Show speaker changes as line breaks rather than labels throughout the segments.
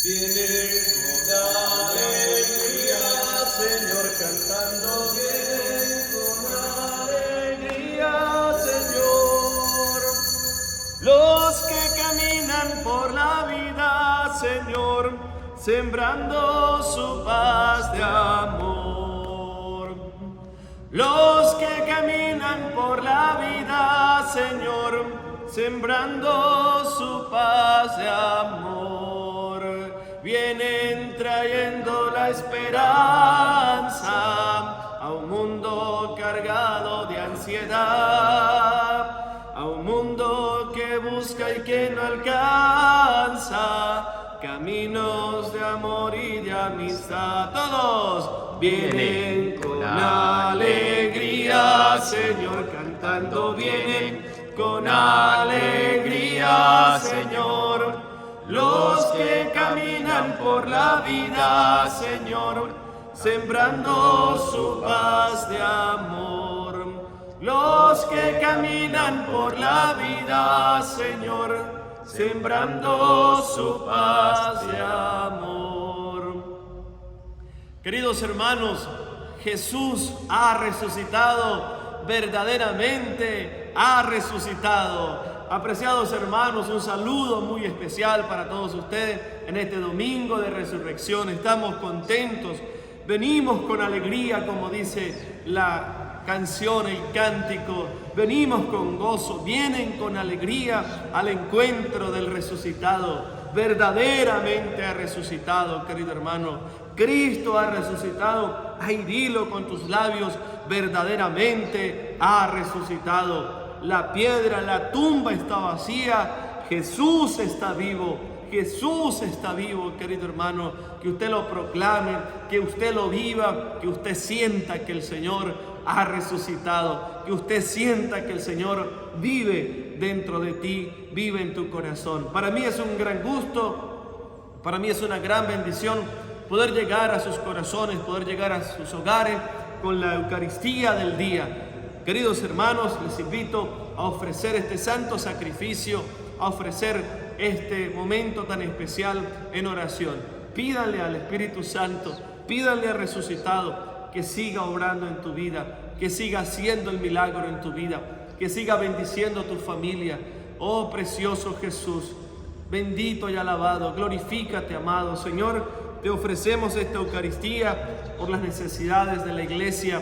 Vienen con alegría, Señor, cantando. Vienen con alegría, Señor. Los que caminan por la vida, Señor, sembrando su paz de amor. Los que caminan por la vida, Señor, sembrando su paz de amor. Vienen trayendo la esperanza a un mundo cargado de ansiedad, a un mundo que busca y que no alcanza caminos de amor y de amistad. Todos vienen con alegría, Señor, cantando. Vienen con alegría, Señor. Los que caminan por la vida, Señor, sembrando su paz de amor. Los que caminan por la vida, Señor, sembrando su paz de amor. Queridos hermanos, Jesús ha resucitado, verdaderamente ha resucitado. Apreciados hermanos, un saludo muy especial para todos ustedes en este domingo de resurrección. Estamos contentos, venimos con alegría, como dice la canción, el cántico. Venimos con gozo, vienen con alegría al encuentro del resucitado. Verdaderamente ha resucitado, querido hermano. Cristo ha resucitado. Ay, dilo con tus labios, verdaderamente ha resucitado. La piedra, la tumba está vacía. Jesús está vivo. Jesús está vivo, querido hermano. Que usted lo proclame, que usted lo viva, que usted sienta que el Señor ha resucitado, que usted sienta que el Señor vive dentro de ti, vive en tu corazón. Para mí es un gran gusto, para mí es una gran bendición poder llegar a sus corazones, poder llegar a sus hogares con la Eucaristía del día. Queridos hermanos, les invito a ofrecer este santo sacrificio, a ofrecer este momento tan especial en oración. Pídanle al Espíritu Santo, pídanle al resucitado que siga obrando en tu vida, que siga haciendo el milagro en tu vida, que siga bendiciendo tu familia. Oh precioso Jesús, bendito y alabado, glorifícate, amado Señor. Te ofrecemos esta Eucaristía por las necesidades de la iglesia.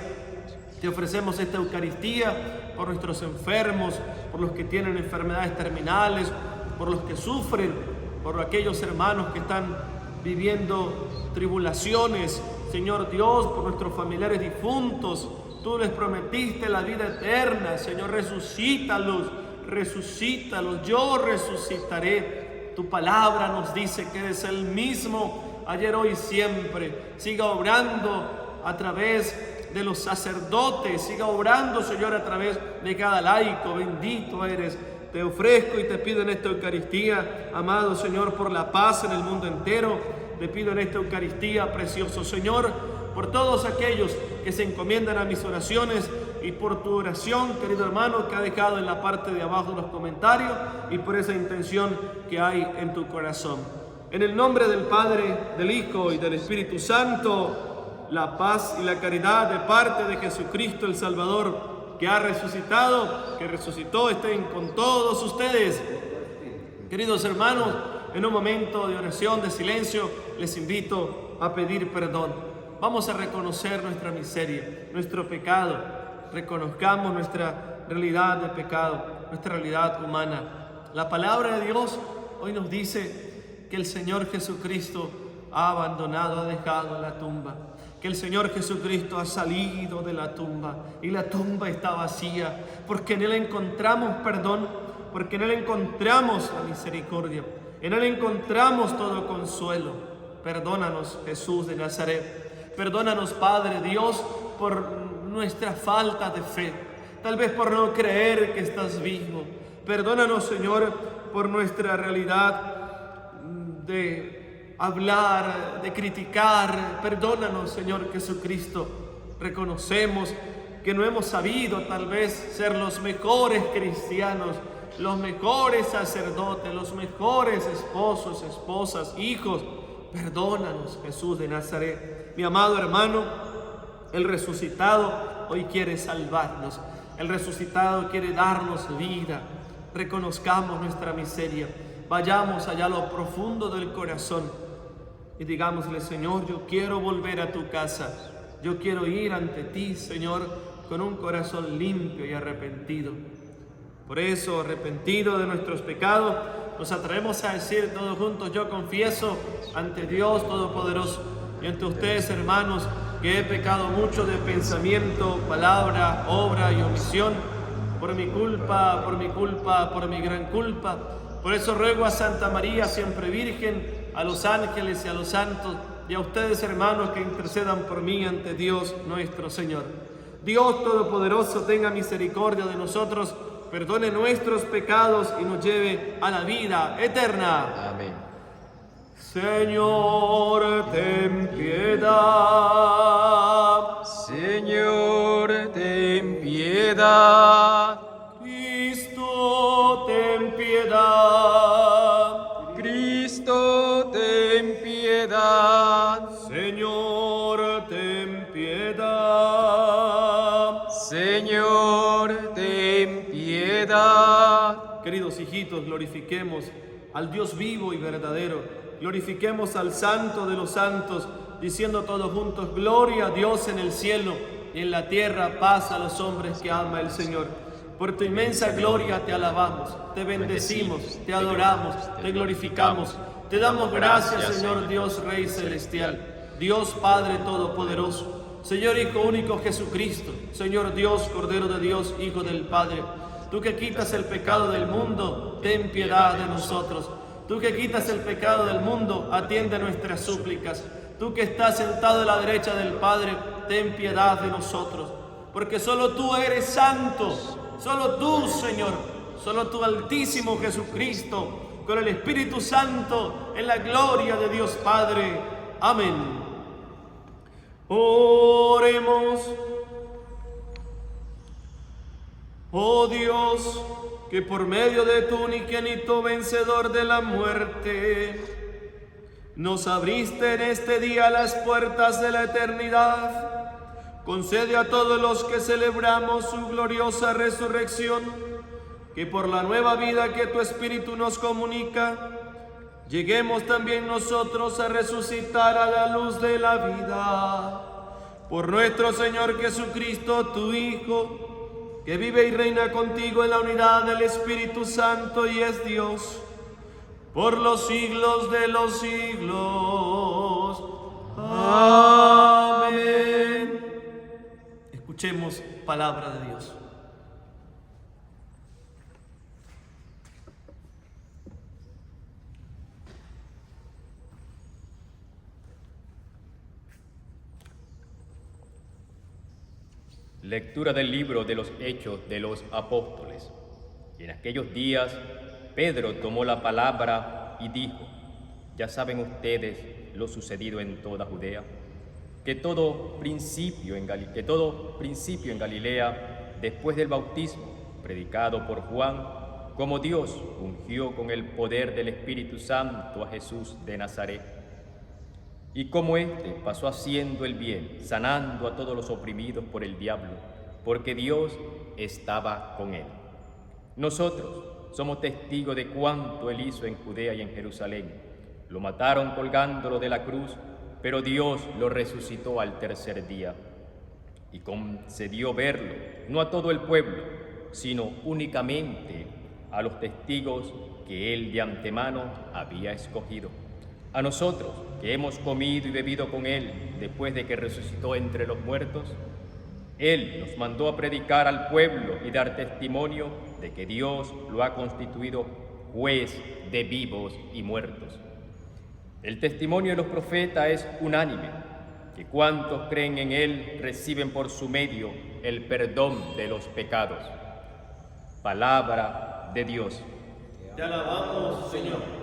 Te ofrecemos esta Eucaristía por nuestros enfermos, por los que tienen enfermedades terminales, por los que sufren, por aquellos hermanos que están viviendo tribulaciones. Señor Dios, por nuestros familiares difuntos. Tú les prometiste la vida eterna. Señor, resucítalos, resucítalos. Yo resucitaré. Tu palabra nos dice que eres el mismo ayer, hoy y siempre. Siga obrando a través de los sacerdotes, siga obrando, Señor, a través de cada laico. Bendito eres. Te ofrezco y te pido en esta Eucaristía, amado Señor, por la paz en el mundo entero. Te pido en esta Eucaristía, precioso Señor, por todos aquellos que se encomiendan a mis oraciones y por tu oración, querido hermano, que ha dejado en la parte de abajo de los comentarios y por esa intención que hay en tu corazón. En el nombre del Padre, del Hijo y del Espíritu Santo, la paz y la caridad de parte de Jesucristo el Salvador, que ha resucitado, que resucitó, estén con todos ustedes. Queridos hermanos, en un momento de oración, de silencio, les invito a pedir perdón. Vamos a reconocer nuestra miseria, nuestro pecado. Reconozcamos nuestra realidad de pecado, nuestra realidad humana. La palabra de Dios hoy nos dice que el Señor Jesucristo ha abandonado, ha dejado la tumba. Que el Señor Jesucristo ha salido de la tumba y la tumba está vacía, porque en Él encontramos perdón, porque en Él encontramos la misericordia, en Él encontramos todo consuelo. Perdónanos, Jesús de Nazaret. Perdónanos, Padre Dios, por nuestra falta de fe, tal vez por no creer que estás vivo. Perdónanos, Señor, por nuestra realidad de hablar, de criticar. Perdónanos, Señor Jesucristo. Reconocemos que no hemos sabido tal vez ser los mejores cristianos, los mejores sacerdotes, los mejores esposos, esposas, hijos. Perdónanos, Jesús de Nazaret. Mi amado hermano, el resucitado hoy quiere salvarnos. El resucitado quiere darnos vida. Reconozcamos nuestra miseria. Vayamos allá a lo profundo del corazón y digámosle: Señor, yo quiero volver a tu casa. Yo quiero ir ante ti, Señor, con un corazón limpio y arrepentido. Por eso, arrepentido de nuestros pecados, nos atrevemos a decir todos juntos: yo confieso ante Dios Todopoderoso y ante ustedes, hermanos, que he pecado mucho de pensamiento, palabra, obra y omisión, por mi culpa, por mi gran culpa. Por eso ruego a Santa María, siempre Virgen, a los ángeles y a los santos, y a ustedes, hermanos, que intercedan por mí ante Dios nuestro Señor. Dios Todopoderoso tenga misericordia de nosotros, perdone nuestros pecados y nos lleve a la vida eterna.
Amén.
Señor, ten piedad.
Señor, ten piedad.
Cristo, ten piedad.
Cristo, ten piedad.
Señor, ten piedad.
Señor, ten piedad.
Queridos hijitos, glorifiquemos al Dios vivo y verdadero. Glorifiquemos al Santo de los santos, diciendo todos juntos: gloria a Dios en el cielo y en la tierra paz a los hombres que ama el Señor. Por tu inmensa gloria te alabamos, te bendecimos, te adoramos, te glorificamos. Te damos gracias, Señor Dios Rey Celestial, Dios Padre Todopoderoso, Señor Hijo único Jesucristo, Señor Dios, Cordero de Dios, Hijo del Padre. Tú que quitas el pecado del mundo, ten piedad de nosotros. Tú que quitas el pecado del mundo, atiende nuestras súplicas. Tú que estás sentado a la derecha del Padre, ten piedad de nosotros. Porque solo tú eres santo, solo tú, Señor, solo tú, Altísimo Jesucristo, con el Espíritu Santo, en la gloria de Dios Padre. Amén. Oremos. Oh Dios, que por medio de tu unigénito vencedor de la muerte, nos abriste en este día las puertas de la eternidad, concede a todos los que celebramos su gloriosa resurrección, que por la nueva vida que tu Espíritu nos comunica, lleguemos también nosotros a resucitar a la luz de la vida. Por nuestro Señor Jesucristo, tu Hijo, que vive y reina contigo en la unidad del Espíritu Santo y es Dios, por los siglos de los siglos. Amén. Escuchemos palabra de Dios.
Lectura del libro de los Hechos de los Apóstoles. En aquellos días, Pedro tomó la palabra y dijo: ya saben ustedes lo sucedido en toda Judea, que todo principio en Galilea, después del bautismo predicado por Juan, como Dios ungió con el poder del Espíritu Santo a Jesús de Nazaret, y como éste pasó haciendo el bien, sanando a todos los oprimidos por el diablo, porque Dios estaba con él. Nosotros somos testigos de cuanto él hizo en Judea y en Jerusalén. Lo mataron colgándolo de la cruz, pero Dios lo resucitó al tercer día y concedió verlo, no a todo el pueblo, sino únicamente a los testigos que él de antemano había escogido. A nosotros, que hemos comido y bebido con él después de que resucitó entre los muertos, él nos mandó a predicar al pueblo y dar testimonio de que Dios lo ha constituido juez de vivos y muertos. El testimonio de los profetas es unánime, que cuantos creen en él reciben por su medio el perdón de los pecados. Palabra de Dios.
Te alabamos, Señor.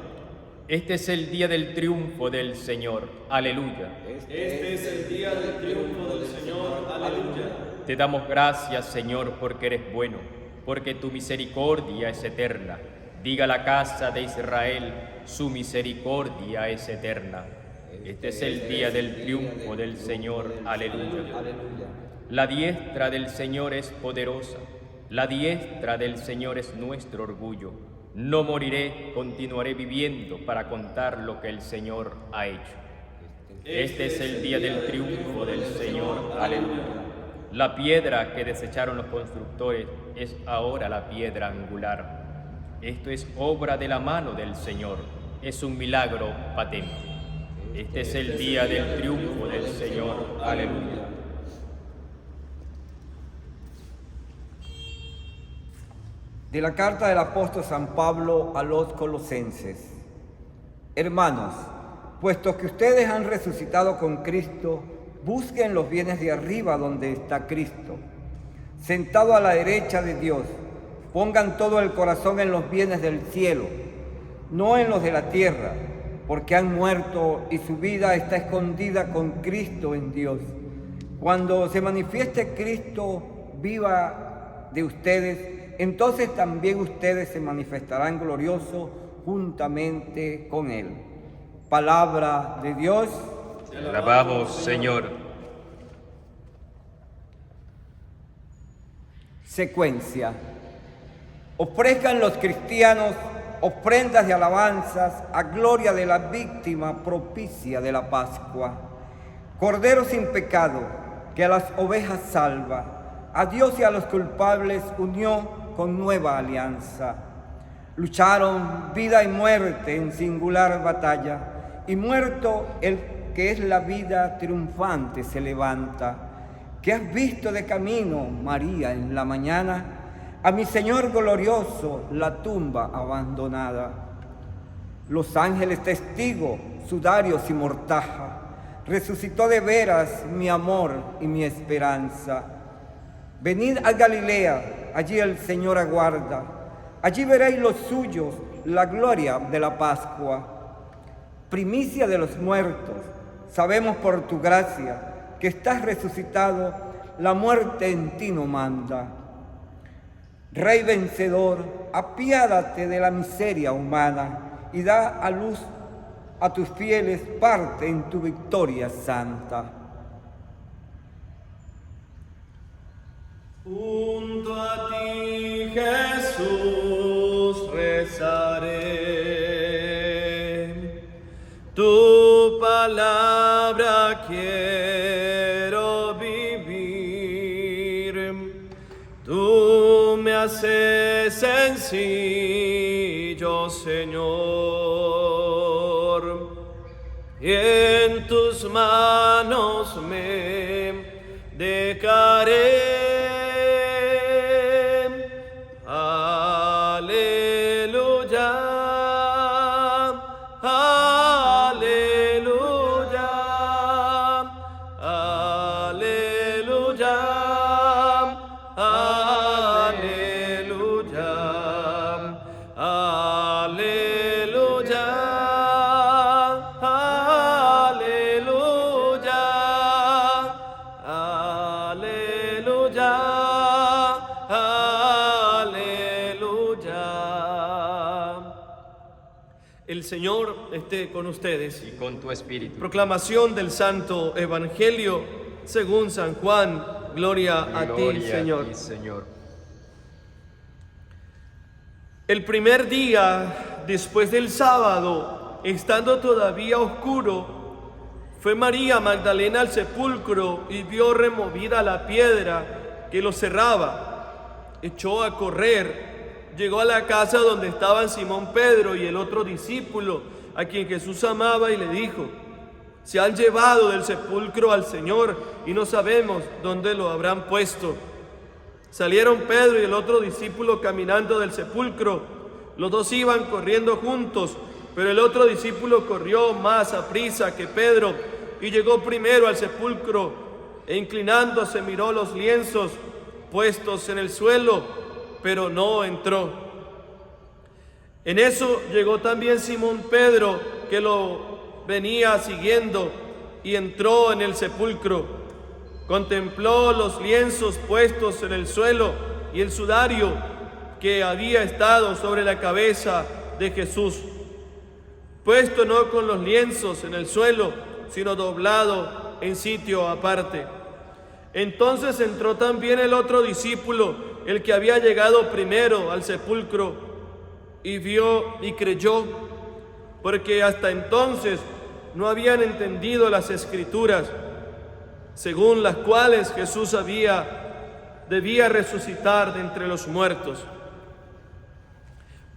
Este es el día del triunfo del Señor. Aleluya.
Este es el día del triunfo del Señor. Aleluya.
Te damos gracias, Señor, porque eres bueno, porque tu misericordia es eterna. Diga la casa de Israel, su misericordia es eterna. Este es el día del triunfo del Señor. Aleluya. La diestra del Señor es poderosa. La diestra del Señor es nuestro orgullo. No moriré, continuaré viviendo para contar lo que el Señor ha hecho. Este es el día del triunfo del Señor. Aleluya. La piedra que desecharon los constructores es ahora la piedra angular. Esto es obra de la mano del Señor. Es un milagro patente. Este es el día del triunfo del Señor. Aleluya.
De la carta del apóstol San Pablo a los Colosenses. Hermanos, puesto que ustedes han resucitado con Cristo, busquen los bienes de arriba donde está Cristo, sentado a la derecha de Dios. Pongan todo el corazón en los bienes del cielo, no en los de la tierra, porque han muerto y su vida está escondida con Cristo en Dios. Cuando se manifieste Cristo viva de ustedes, entonces también ustedes se manifestarán gloriosos juntamente con Él. Palabra de Dios.
Te alabamos, Señor.
Secuencia. Ofrezcan los cristianos ofrendas de alabanzas a gloria de la víctima propicia de la Pascua. Cordero sin pecado, que a las ovejas salva, a Dios y a los culpables unió con nueva alianza. Lucharon vida y muerte en singular batalla, y muerto el que es la vida triunfante se levanta. ¿Qué has visto de camino, María, en la mañana? A mi Señor glorioso, la tumba abandonada. Los ángeles testigos, sudarios y mortaja, resucitó de veras mi amor y mi esperanza. Venid a Galilea, allí el Señor aguarda. Allí veréis los suyos, la gloria de la Pascua. Primicia de los muertos, sabemos por tu gracia que estás resucitado, la muerte en ti no manda. Rey vencedor, apiádate de la miseria humana y da a luz a tus fieles parte en tu victoria santa.
Junto a ti, Jesús, rezaré. Tu palabra quiero vivir. Tú me haces sencillo, Señor, y en tus manos me dejaré. El Señor esté con ustedes.
Y con tu espíritu.
Proclamación del Santo Evangelio según San Juan. Gloria a ti, Señor.
A ti, Señor.
El primer día después del sábado, estando todavía oscuro, fue María Magdalena al sepulcro y vio removida la piedra que lo cerraba. Echó a correr. Llegó a la casa donde estaban Simón Pedro y el otro discípulo, a quien Jesús amaba, y le dijo: se han llevado del sepulcro al Señor y no sabemos dónde lo habrán puesto. Salieron Pedro y el otro discípulo caminando del sepulcro. Los dos iban corriendo juntos, pero el otro discípulo corrió más aprisa que Pedro y llegó primero al sepulcro, e inclinándose miró los lienzos puestos en el suelo, pero no entró. En eso llegó también Simón Pedro, que lo venía siguiendo, y entró en el sepulcro. Contempló los lienzos puestos en el suelo y el sudario que había estado sobre la cabeza de Jesús. puesto no con los lienzos en el suelo, sino doblado en sitio aparte. Entonces entró también el otro discípulo, el que había llegado primero al sepulcro, y vio y creyó, porque hasta entonces no habían entendido las Escrituras, según las cuales Jesús debía resucitar de entre los muertos.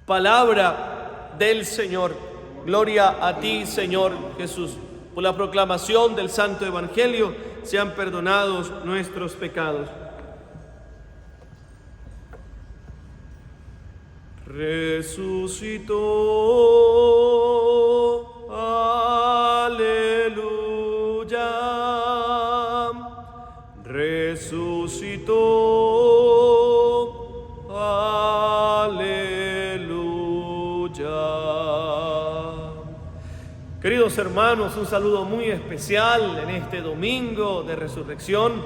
Palabra del Señor. Gloria a ti, Señor Jesús. Por la proclamación del Santo Evangelio sean perdonados nuestros pecados. Resucitó, aleluya. Resucitó, aleluya. Queridos hermanos, un saludo muy especial en este domingo de resurrección.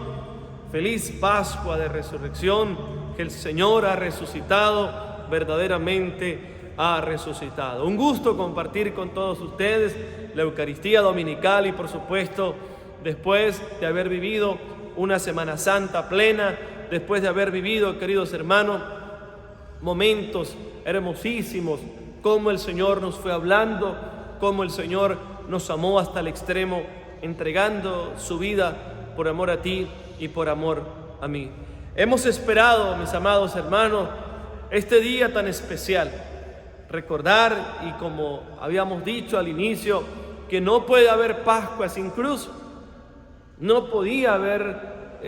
Feliz Pascua de resurrección, que el Señor ha resucitado, verdaderamente ha resucitado. Un gusto compartir con todos ustedes la Eucaristía dominical y, por supuesto, después de haber vivido una Semana Santa plena, después de haber vivido, queridos hermanos, momentos hermosísimos, cómo el Señor nos fue hablando, cómo el Señor nos amó hasta el extremo, entregando su vida por amor a ti y por amor a mí. Hemos esperado, mis amados hermanos, este día tan especial, recordar, y como habíamos dicho al inicio, que no puede haber Pascua sin cruz. No podía haber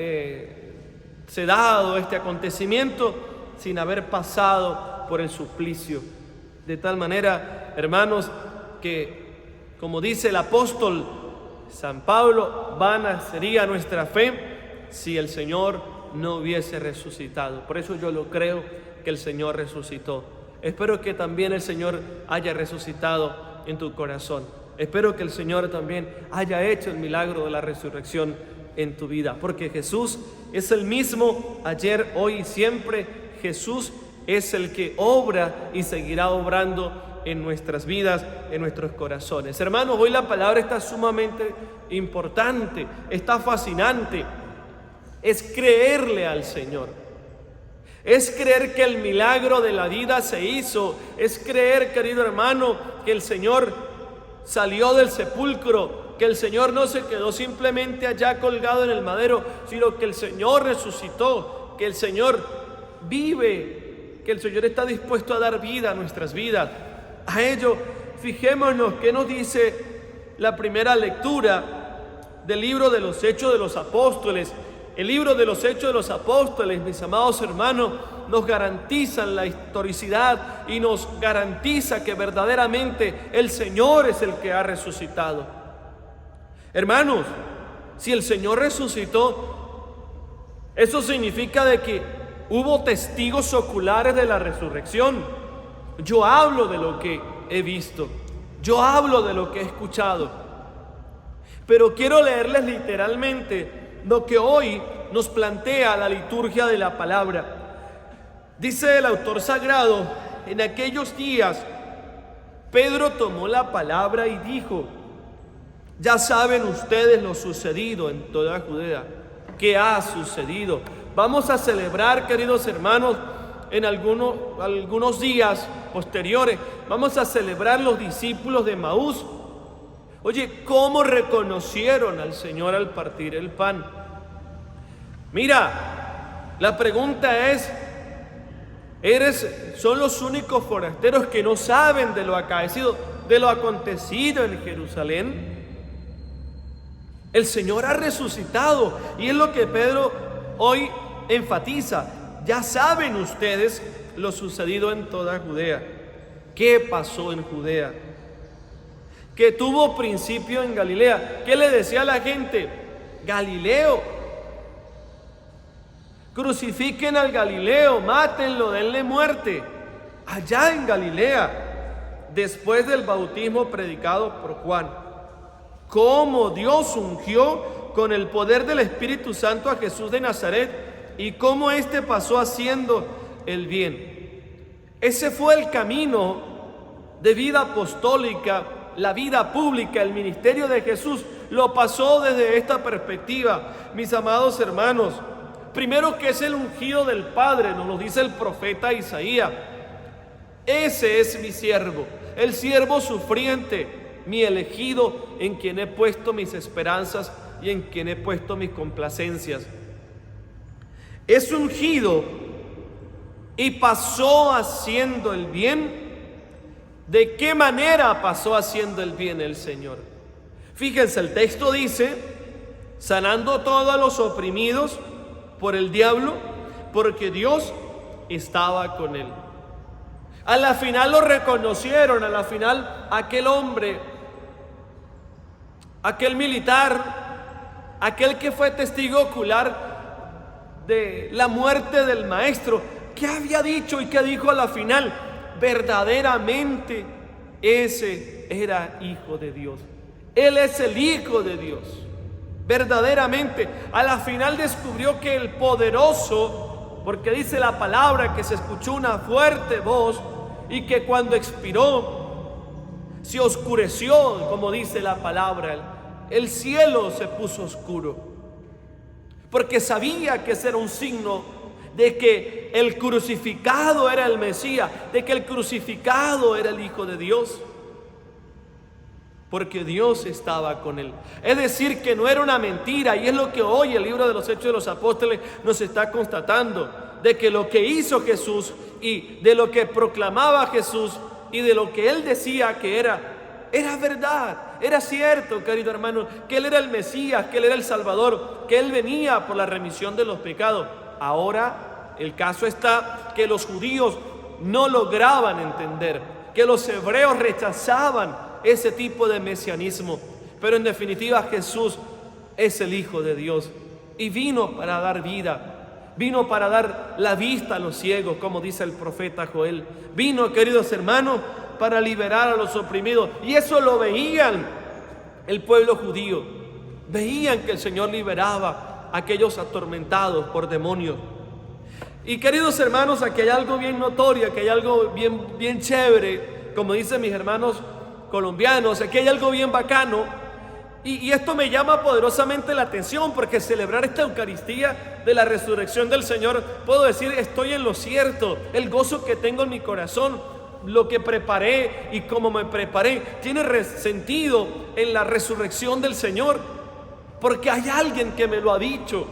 se dado este acontecimiento sin haber pasado por el suplicio. De tal manera, hermanos, que, como dice el apóstol San Pablo, vana sería nuestra fe si el Señor no hubiese resucitado. Por eso yo lo creo, que el Señor resucitó. Espero que también el Señor haya resucitado en tu corazón. Espero que el Señor también haya hecho el milagro de la resurrección en tu vida, porque Jesús es el mismo ayer, hoy y siempre. Jesús es el que obra y seguirá obrando en nuestras vidas, en nuestros corazones. Hermanos, hoy la palabra está sumamente importante, está fascinante. Es creerle al Señor. Es creer que el milagro de la vida se hizo. Es creer, querido hermano, que el Señor salió del sepulcro, que el Señor no se quedó simplemente allá colgado en el madero, sino que el Señor resucitó, que el Señor vive, que el Señor está dispuesto a dar vida a nuestras vidas. A ello, fijémonos qué nos dice la primera lectura del libro de los Hechos de los Apóstoles. El libro de los Hechos de los Apóstoles, mis amados hermanos, nos garantiza la historicidad y nos garantiza que verdaderamente el Señor es el que ha resucitado. Hermanos, si el Señor resucitó, eso significa de que hubo testigos oculares de la resurrección. Yo hablo de lo que he visto, yo hablo de lo que he escuchado, pero quiero leerles literalmente lo que hoy nos plantea la liturgia de la palabra. Dice el autor sagrado: en aquellos días Pedro tomó la palabra y dijo: ya saben ustedes lo sucedido en toda Judea. ¿Qué ha sucedido? Vamos a celebrar, queridos hermanos, en algunos días posteriores, vamos a celebrar los discípulos de Emaús. Oye, ¿cómo reconocieron al Señor al partir el pan? Mira, la pregunta es, ¿son los únicos forasteros que no saben de lo acaecido, de lo acontecido en Jerusalén? El Señor ha resucitado, y es lo que Pedro hoy enfatiza. Ya saben ustedes lo sucedido en toda Judea. ¿Qué pasó en Judea? Que tuvo principio en Galilea. ¿Qué le decía a la gente? Galileo. Crucifiquen al Galileo, mátenlo, denle muerte. Allá en Galilea, después del bautismo predicado por Juan. Cómo Dios ungió con el poder del Espíritu Santo a Jesús de Nazaret y cómo éste pasó haciendo el bien. Ese fue el camino de vida apostólica la vida pública, el ministerio de Jesús, lo pasó desde esta perspectiva, mis amados hermanos. Primero, que es el ungido del Padre, nos lo dice el profeta Isaías. Ese es mi siervo, el siervo sufriente, mi elegido, en quien he puesto mis esperanzas y en quien he puesto mis complacencias. Es ungido y pasó haciendo el bien. ¿De qué manera pasó haciendo el bien el Señor? Fíjense, el texto dice, sanando todos los oprimidos por el diablo, porque Dios estaba con él. A la final lo reconocieron, a la final aquel hombre, aquel militar, aquel que fue testigo ocular de la muerte del maestro, ¿qué había dicho y qué dijo a la final? Verdaderamente ese era hijo de Dios. Él es el Hijo de Dios. Verdaderamente, a la final descubrió que el poderoso, porque dice la palabra que se escuchó una fuerte voz y que cuando expiró se oscureció, como dice la palabra, el cielo se puso oscuro, porque sabía que ese era un signo de que el crucificado era el Mesías, de que el crucificado era el Hijo de Dios, porque Dios estaba con él. Es decir, que no era una mentira, y es lo que hoy el libro de los Hechos de los Apóstoles nos está constatando, de que lo que hizo Jesús y de lo que proclamaba Jesús y de lo que él decía que era verdad, era cierto, querido hermano, que él era el Mesías, que él era el Salvador, que él venía por la remisión de los pecados. Ahora el caso está que los judíos no lograban entender, que los hebreos rechazaban ese tipo de mesianismo, pero en definitiva Jesús es el Hijo de Dios y vino para dar vida, vino para dar la vista a los ciegos, como dice el profeta Joel. Vino, queridos hermanos, para liberar a los oprimidos, y eso lo veían el pueblo judío. Veían que el Señor liberaba a aquellos atormentados por demonios. Y queridos hermanos, aquí hay algo bien notorio, aquí hay algo bien chévere, como dicen mis hermanos colombianos, aquí hay algo bien bacano, y esto me llama poderosamente la atención, porque celebrar esta Eucaristía de la resurrección del Señor, puedo decir, estoy en lo cierto. El gozo que tengo en mi corazón, lo que preparé y cómo me preparé, tiene sentido en la resurrección del Señor, porque hay alguien que me lo ha dicho.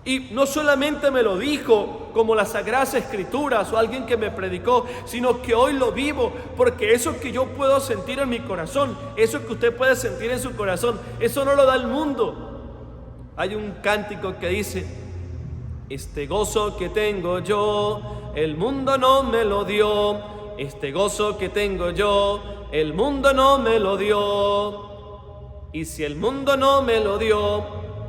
Y no solamente me lo dijo como las Sagradas Escrituras o alguien que me predicó, sino que hoy lo vivo, porque eso que yo puedo sentir en mi corazón, eso que usted puede sentir en su corazón, eso no lo da el mundo. Hay un cántico que dice: este gozo que tengo yo, el mundo no me lo dio. Este gozo que tengo yo, el mundo no me lo dio. Y si el mundo no me lo dio,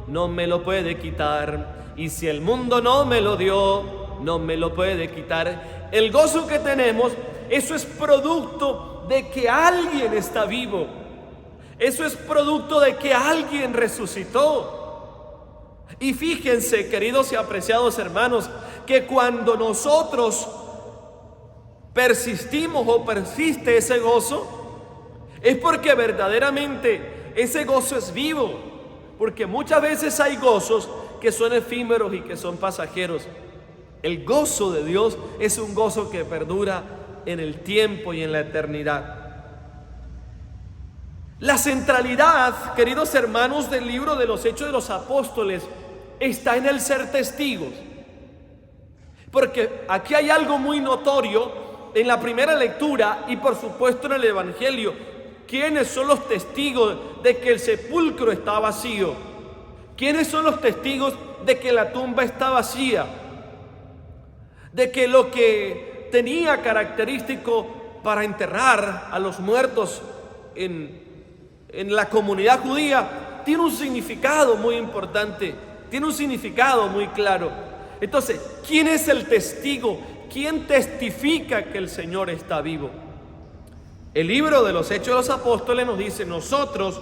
no me lo puede quitar. Y si el mundo no me lo dio, no me lo puede quitar. El gozo que tenemos, eso es producto de que alguien está vivo. Eso es producto de que alguien resucitó. Y fíjense, queridos y apreciados hermanos, que cuando nosotros persistimos o persiste ese gozo, es porque verdaderamente ese gozo es vivo. Porque muchas veces hay gozos que son efímeros y que son pasajeros. El gozo de Dios es un gozo que perdura en el tiempo y en la eternidad. La centralidad, queridos hermanos, del libro de los Hechos de los Apóstoles está en el ser testigos. Porque aquí hay algo muy notorio en la primera lectura y por supuesto en el Evangelio. ¿Quiénes son los testigos de que el sepulcro está vacío? ¿Quiénes son los testigos de que la tumba está vacía? De que lo que tenía característico para enterrar a los muertos en la comunidad judía tiene un significado muy importante, tiene un significado muy claro. Entonces, ¿quién es el testigo? ¿Quién testifica que el Señor está vivo? El libro de los Hechos de los Apóstoles nos dice: nosotros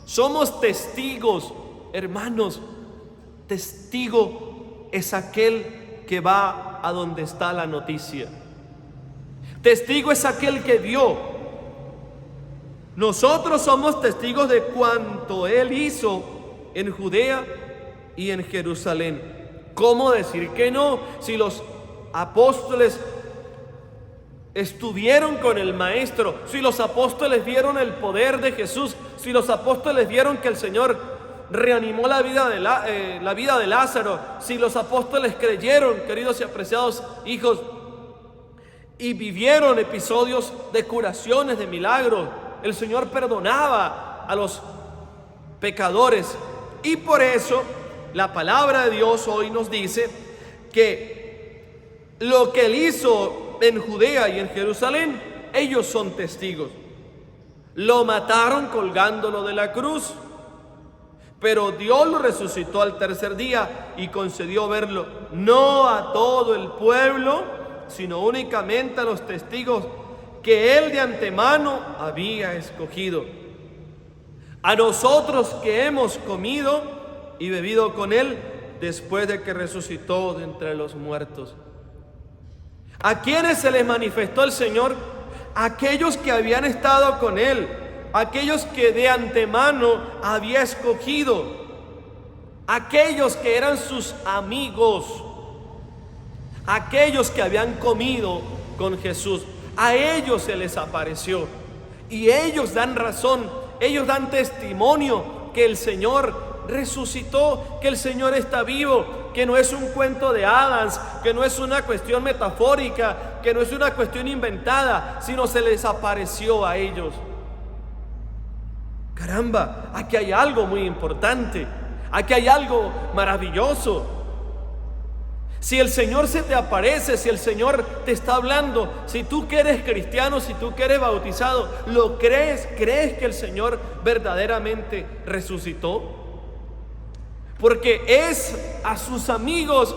somos testigos. Hermanos, testigo es aquel que va a donde está la noticia. Testigo es aquel que vio. Nosotros somos testigos de cuanto Él hizo en Judea y en Jerusalén. ¿Cómo decir que no? Si los apóstoles estuvieron con el Maestro, si los apóstoles vieron el poder de Jesús, si los apóstoles vieron que el Señor reanimó la vida de Lázaro, si los apóstoles creyeron, queridos y apreciados hijos, y vivieron episodios de curaciones, de milagros, el Señor perdonaba a los pecadores. Y por eso la palabra de Dios hoy nos dice que lo que Él hizo en Judea y en Jerusalén, ellos son testigos. Lo mataron colgándolo de la cruz, pero Dios lo resucitó al tercer día y concedió verlo no a todo el pueblo, sino únicamente a los testigos que Él de antemano había escogido. A nosotros que hemos comido y bebido con Él después de que resucitó de entre los muertos. ¿A quiénes se les manifestó el Señor? Aquellos que habían estado con Él, aquellos que de antemano había escogido, aquellos que eran sus amigos, aquellos que habían comido con Jesús. A ellos se les apareció y ellos dan razón, ellos dan testimonio que el Señor resucitó, que el Señor está vivo, que no es un cuento de hadas, que no es una cuestión metafórica, que no es una cuestión inventada, sino se les apareció a ellos. Caramba, aquí hay algo muy importante, aquí hay algo maravilloso. Si el Señor se te aparece, si el Señor te está hablando, si tú que eres cristiano, si tú que eres bautizado, ¿lo crees? ¿Crees que el Señor verdaderamente resucitó? Porque es a sus amigos,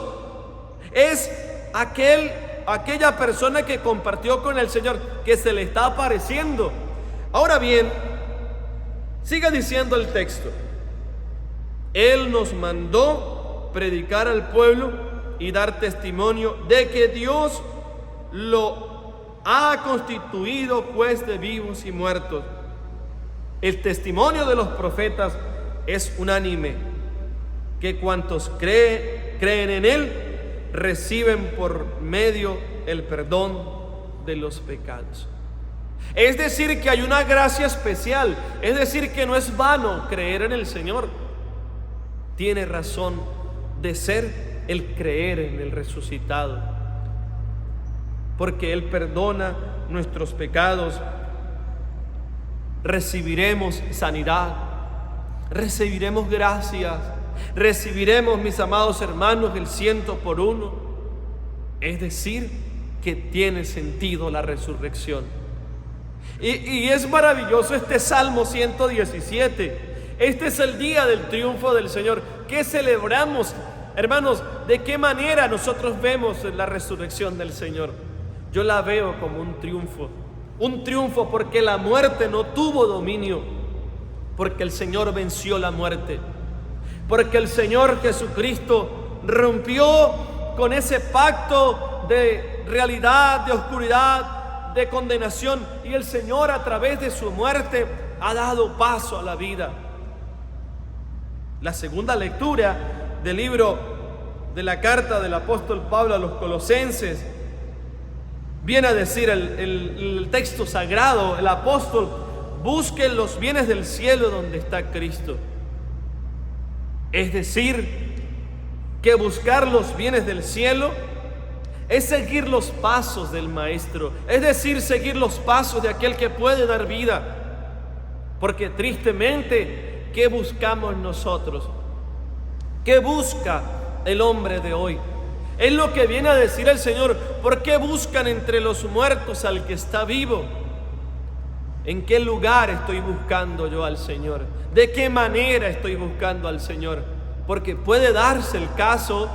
es aquella persona que compartió con el Señor, que se le está apareciendo. Ahora bien, siga diciendo el texto. Él nos mandó predicar al pueblo y dar testimonio de que Dios lo ha constituido juez de vivos y muertos. El testimonio de los profetas es unánime, que cuantos creen en Él reciben por medio el perdón de los pecados. Es decir, que hay una gracia especial, es decir, que no es vano creer en el Señor. Tiene razón de ser el creer en el resucitado, porque Él perdona nuestros pecados. Recibiremos sanidad, recibiremos gracias, recibiremos, mis amados hermanos, el 100%. Es decir, que tiene sentido la resurrección. Y es maravilloso este Salmo 117. Este es el día del triunfo del Señor. ¿Qué celebramos? Hermanos, ¿de qué manera nosotros vemos la resurrección del Señor? Yo la veo como un triunfo porque la muerte no tuvo dominio, porque el Señor venció la muerte, porque el Señor Jesucristo rompió con ese pacto de realidad, de oscuridad, de condenación, y el Señor a través de su muerte ha dado paso a la vida. La segunda lectura del libro de la carta del apóstol Pablo a los Colosenses viene a decir el texto sagrado, el apóstol: busquen los bienes del cielo donde está Cristo. Es decir, que buscar los bienes del cielo es seguir los pasos del Maestro, es decir, seguir los pasos de aquel que puede dar vida. Porque tristemente, ¿qué buscamos nosotros? ¿Qué busca el hombre de hoy? Es lo que viene a decir el Señor. ¿Por qué buscan entre los muertos al que está vivo? ¿En qué lugar estoy buscando yo al Señor? ¿De qué manera estoy buscando al Señor? Porque puede darse el caso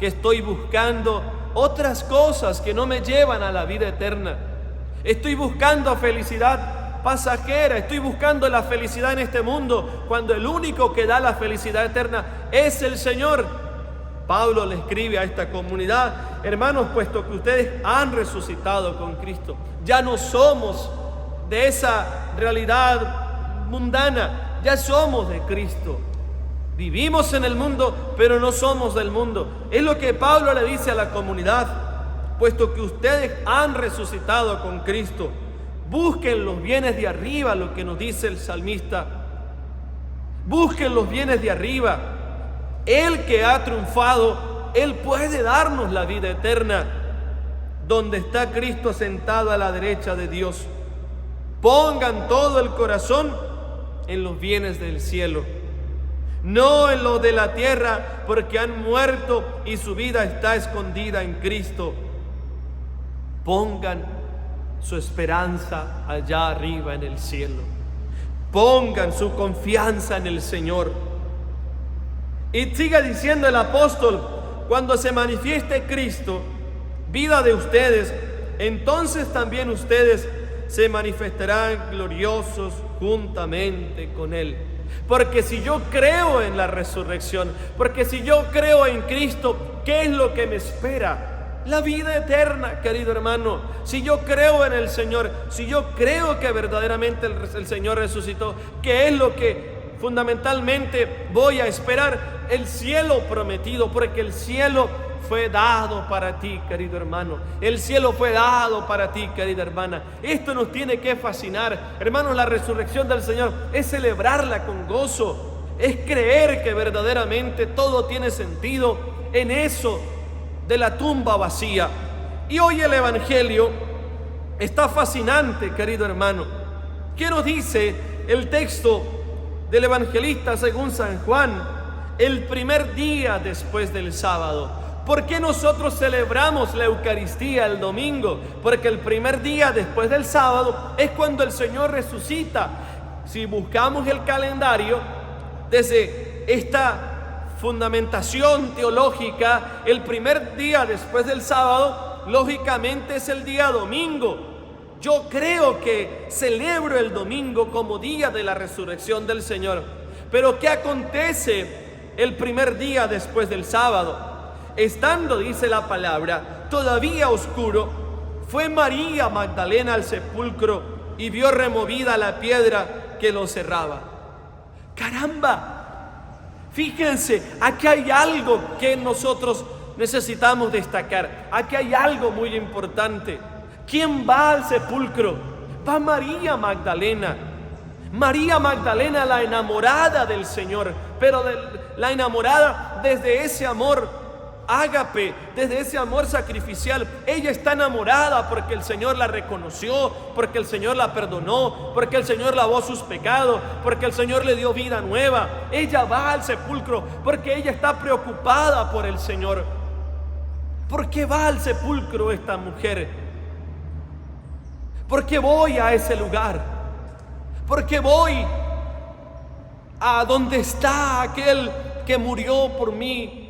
que estoy buscando otras cosas que no me llevan a la vida eterna. Estoy buscando felicidad pasajera, estoy buscando la felicidad en este mundo, cuando el único que da la felicidad eterna es el Señor. Pablo le escribe a esta comunidad: hermanos, puesto que ustedes han resucitado con Cristo, ya no somos de esa realidad mundana, ya somos de Cristo. Vivimos en el mundo, pero no somos del mundo. Es lo que Pablo le dice a la comunidad. Puesto que ustedes han resucitado con Cristo, busquen los bienes de arriba, lo que nos dice el salmista. Busquen los bienes de arriba. Él que ha triunfado, Él puede darnos la vida eterna, donde está Cristo sentado a la derecha de Dios. Pongan todo el corazón en los bienes del cielo, no en los de la tierra, porque han muerto y su vida está escondida en Cristo. Pongan su esperanza allá arriba en el cielo. Pongan su confianza en el Señor. Y siga diciendo el apóstol: cuando se manifieste Cristo, vida de ustedes, entonces también ustedes se manifestarán gloriosos juntamente con Él. Porque si yo creo en la resurrección, porque si yo creo en Cristo, ¿qué es lo que me espera? La vida eterna, querido hermano. Si yo creo en el Señor, si yo creo que verdaderamente el Señor resucitó, ¿qué es lo que fundamentalmente voy a esperar? El cielo prometido, porque el cielo fue dado para ti, querido hermano. El cielo fue dado para ti, querida hermana. Esto nos tiene que fascinar. Hermanos, la resurrección del Señor es celebrarla con gozo. Es creer que verdaderamente todo tiene sentido en eso de la tumba vacía. Y hoy el Evangelio está fascinante, querido hermano. ¿Qué nos dice el texto del evangelista según San Juan? El primer día después del sábado. ¿Por qué nosotros celebramos la Eucaristía el domingo? Porque el primer día después del sábado es cuando el Señor resucita. Si buscamos el calendario, desde esta fundamentación teológica, el primer día después del sábado, lógicamente es el día domingo. Yo creo que celebro el domingo como día de la resurrección del Señor. Pero ¿qué acontece el primer día después del sábado? Estando, dice la palabra, todavía oscuro, fue María Magdalena al sepulcro y vio removida la piedra que lo cerraba. ¡Caramba! Fíjense, aquí hay algo que nosotros necesitamos destacar. Aquí hay algo muy importante. ¿Quién va al sepulcro? Va María Magdalena. María Magdalena, la enamorada del Señor, pero la enamorada desde ese amor ágape, desde ese amor sacrificial. Ella está enamorada porque el Señor la reconoció, porque el Señor la perdonó, porque el Señor lavó sus pecados, porque el Señor le dio vida nueva. Ella va al sepulcro porque ella está preocupada por el Señor. ¿Por qué va al sepulcro esta mujer? ¿Por qué voy a ese lugar? ¿Por qué voy a donde está aquel que murió por mí,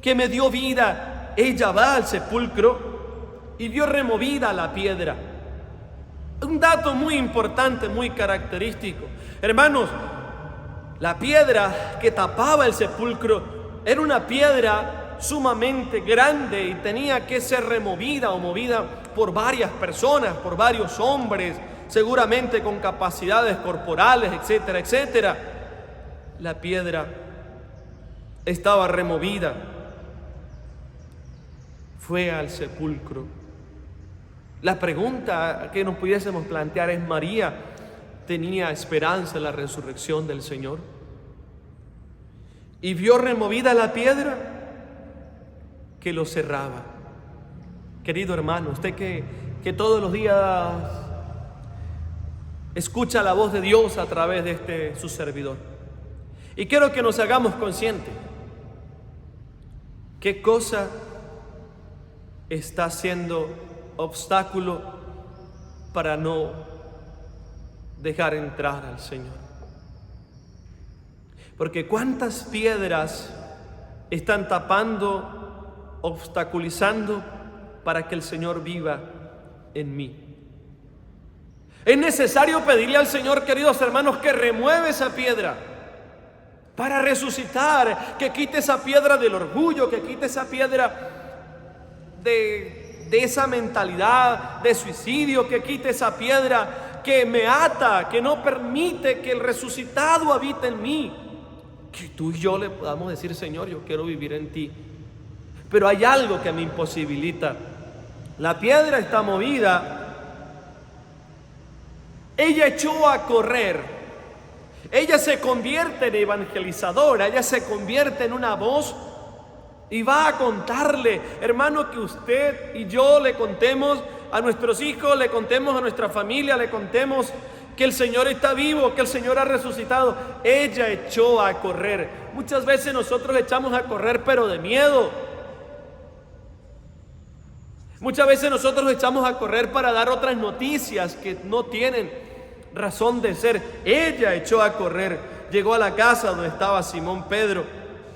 que me dio vida? Ella va al sepulcro y vio removida la piedra. Un dato muy importante, muy característico. Hermanos, la piedra que tapaba el sepulcro era una piedra sumamente grande y tenía que ser removida o movida por varias personas, por varios hombres, seguramente con capacidades corporales, etcétera, etcétera. La piedra estaba removida. Fue al sepulcro. La pregunta que nos pudiésemos plantear es: ¿María tenía esperanza en la resurrección del Señor? Y vio removida la piedra que lo cerraba. Querido hermano, usted que todos los días escucha la voz de Dios a través de su servidor, y quiero que nos hagamos conscientes qué cosa está siendo obstáculo para no dejar entrar al Señor. Porque cuántas piedras están tapando, obstaculizando para que el Señor viva en mí. Es necesario pedirle al Señor, queridos hermanos, que remueva esa piedra para resucitar, que quite esa piedra del orgullo, que quite esa piedra de esa mentalidad de suicidio, que quite esa piedra que me ata, que no permite que el resucitado habite en mí. Que tú y yo le podamos decir: Señor, yo quiero vivir en ti. Pero hay algo que me imposibilita. La piedra está movida. Ella echó a correr. Ella se convierte en evangelizadora. Ella se convierte en una voz y va a contarle, hermano, que usted y yo le contemos a nuestros hijos, le contemos a nuestra familia, le contemos que el Señor está vivo, que el Señor ha resucitado. Ella echó a correr. Muchas veces nosotros le echamos a correr, pero de miedo. Muchas veces nosotros echamos a correr para dar otras noticias que no tienen razón de ser. Ella echó a correr. Llegó a la casa donde estaba Simón Pedro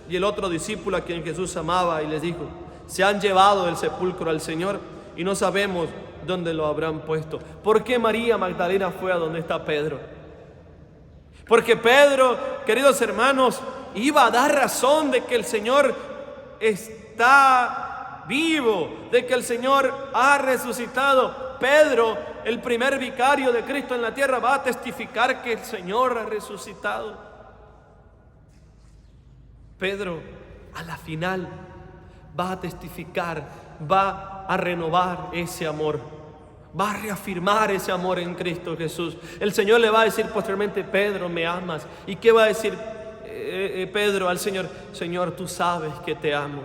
y el otro discípulo a quien Jesús amaba, y les dijo: se han llevado del sepulcro al Señor y no sabemos dónde lo habrán puesto. ¿Por qué María Magdalena fue a donde está Pedro? Porque Pedro, queridos hermanos, iba a dar razón de que el Señor está vivo, de que el Señor ha resucitado. Pedro, el primer vicario de Cristo en la tierra, va a testificar que el Señor ha resucitado. Pedro, a la final, va a testificar, va a renovar ese amor, va a reafirmar ese amor en Cristo Jesús. El Señor le va a decir posteriormente: Pedro, ¿me amas? ¿Y qué va a decir Pedro al Señor? Señor, tú sabes que te amo.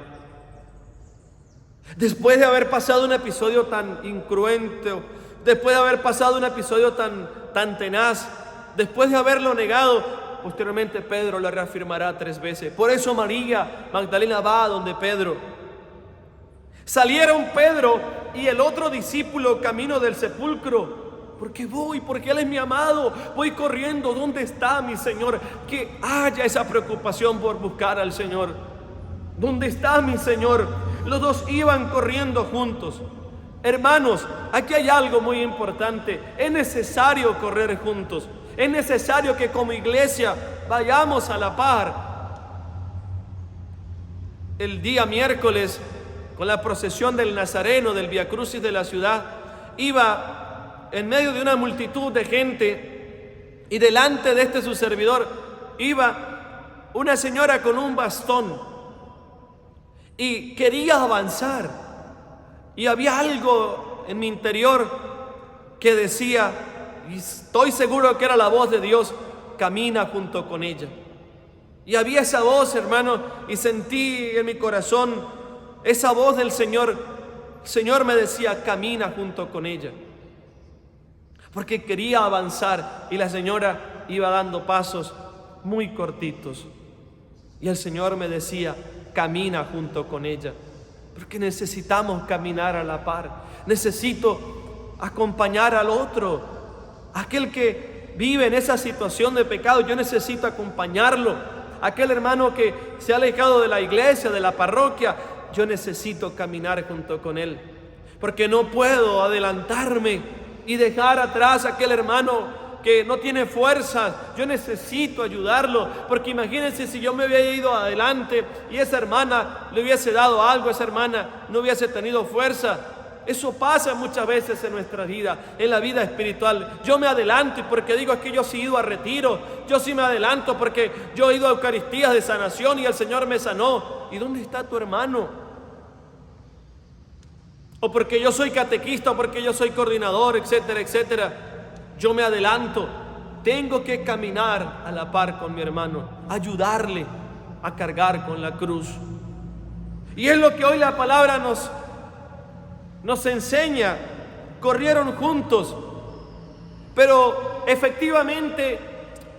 Después de haber pasado un episodio tan incruento, después de haber pasado un episodio tan tenaz, después de haberlo negado, posteriormente Pedro lo reafirmará 3 veces. Por eso María Magdalena va a donde Pedro. Salieron Pedro y el otro discípulo camino del sepulcro. Porque voy, porque Él es mi amado. Voy corriendo. ¿Dónde está mi Señor? Que haya esa preocupación por buscar al Señor. ¿Dónde está mi Señor? Los dos iban corriendo juntos. Hermanos, aquí hay algo muy importante. Es necesario correr juntos. Es necesario que como iglesia vayamos a la par. El día miércoles, con la procesión del Nazareno, del Vía Crucis de la ciudad, iba en medio de una multitud de gente, y delante de su servidor iba una señora con un bastón y quería avanzar, y había algo en mi interior que decía, y estoy seguro que era la voz de Dios: camina junto con ella. Y había esa voz, hermano, y sentí en mi corazón esa voz del Señor. El Señor me decía: camina junto con ella, porque quería avanzar, y la señora iba dando pasos muy cortitos, y el Señor me decía: camina junto con ella, porque necesitamos caminar a la par. Necesito acompañar al otro, aquel que vive en esa situación de pecado. Yo necesito acompañarlo. Aquel hermano que se ha alejado de la iglesia, de la parroquia, yo necesito caminar junto con él, porque no puedo adelantarme y dejar atrás a aquel hermano que no tiene fuerzas. Yo necesito ayudarlo, porque imagínense si yo me hubiera ido adelante y esa hermana le hubiese dado algo, esa hermana no hubiese tenido fuerza. Eso pasa muchas veces en nuestra vida, en la vida espiritual. Yo me adelanto porque digo: es que yo sí he ido a retiro, yo sí me adelanto porque yo he ido a Eucaristías de sanación y el Señor me sanó. ¿Y dónde está tu hermano? O porque yo soy catequista, o porque yo soy coordinador, etcétera, etcétera. Yo me adelanto. Tengo que caminar a la par con mi hermano, ayudarle a cargar con la cruz. Y es lo que hoy la palabra nos enseña. Corrieron juntos, pero efectivamente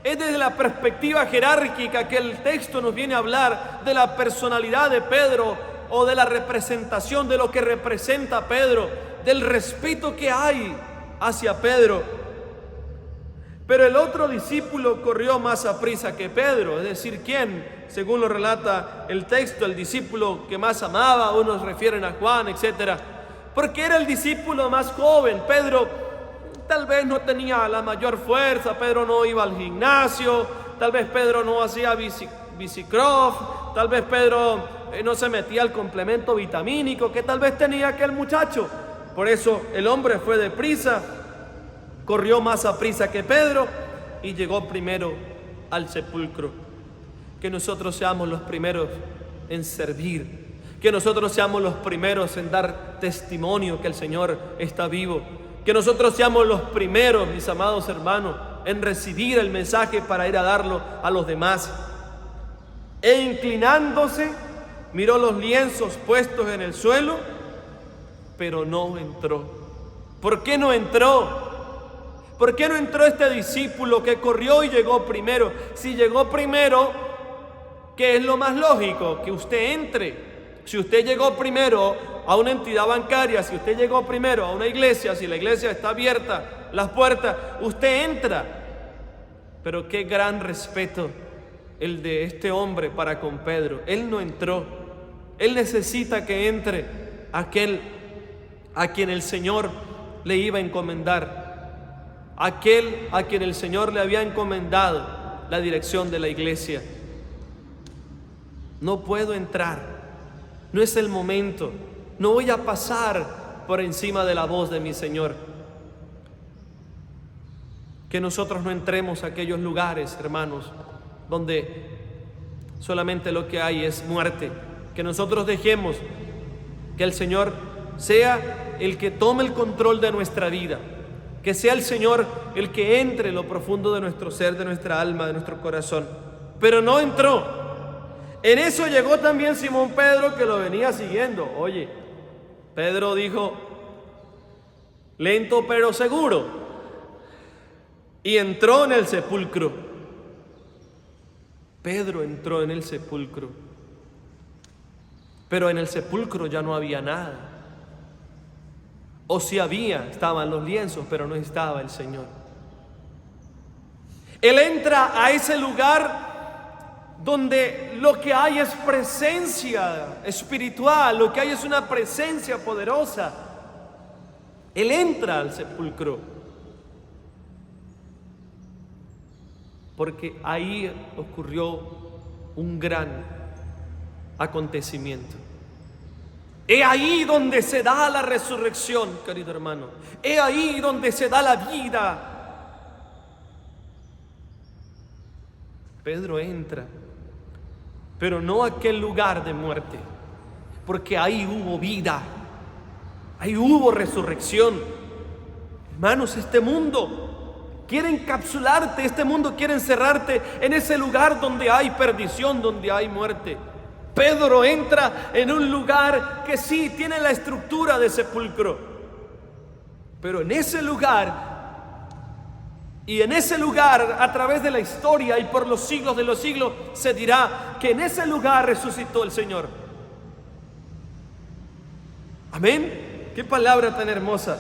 es desde la perspectiva jerárquica que el texto nos viene a hablar de la personalidad de Pedro, o de la representación de lo que representa Pedro, del respeto que hay hacia Pedro. Pero el otro discípulo corrió más aprisa que Pedro. Es decir, ¿quién? Según lo relata el texto, el discípulo que más amaba. Unos refieren a Juan, etc. Porque era el discípulo más joven. Pedro tal vez no tenía la mayor fuerza. Pedro no iba al gimnasio. Tal vez Pedro no hacía bicicross. Tal vez Pedro no se metía al complemento vitamínico que tal vez tenía aquel muchacho. Por eso el hombre fue deprisa. corrió más aprisa que Pedro y llegó primero al sepulcro. Que nosotros seamos los primeros en servir, que nosotros seamos los primeros en dar testimonio que el Señor está vivo, que nosotros seamos los primeros, mis amados hermanos, en recibir el mensaje para ir a darlo a los demás. E inclinándose, miró los lienzos puestos en el suelo, pero no entró. ¿Por qué no entró? ¿Por qué no entró este discípulo que corrió y llegó primero? Si llegó primero, ¿qué es lo más lógico? Que usted entre. Si usted llegó primero a una entidad bancaria, si usted llegó primero a una iglesia, si la iglesia está abierta, las puertas, usted entra. Pero qué gran respeto el de este hombre para con Pedro. Él no entró. Él necesita que entre aquel a quien el Señor le iba a encomendar, aquel a quien el Señor le había encomendado la dirección de la iglesia. No puedo entrar, no es el momento, no voy a pasar por encima de la voz de mi Señor. Que nosotros no entremos a aquellos lugares, hermanos, donde solamente lo que hay es muerte. Que nosotros dejemos que el Señor sea el que tome el control de nuestra vida, que sea el Señor el que entre en lo profundo de nuestro ser, de nuestra alma, de nuestro corazón. Pero no entró. En eso llegó también Simón Pedro, que lo venía siguiendo. Oye, Pedro dijo, lento pero seguro, y entró en el sepulcro. Pedro entró en el sepulcro, pero en el sepulcro ya no había nada. O si había, estaban los lienzos, pero no estaba el Señor. Él entra a ese lugar donde lo que hay es presencia espiritual, lo que hay es una presencia poderosa. Él entra al sepulcro, porque ahí ocurrió un gran acontecimiento. He ahí donde se da la resurrección, querido hermano. He ahí donde se da la vida. Pedro entra, pero no a aquel lugar de muerte, porque ahí hubo vida, ahí hubo resurrección. Hermanos, este mundo quiere encapsularte, este mundo quiere encerrarte en ese lugar donde hay perdición, donde hay muerte. Pedro entra en un lugar que sí tiene la estructura de sepulcro, pero en ese lugar, y en ese lugar, a través de la historia y por los siglos de los siglos, se dirá que en ese lugar resucitó el Señor. Amén. Qué palabra tan hermosa.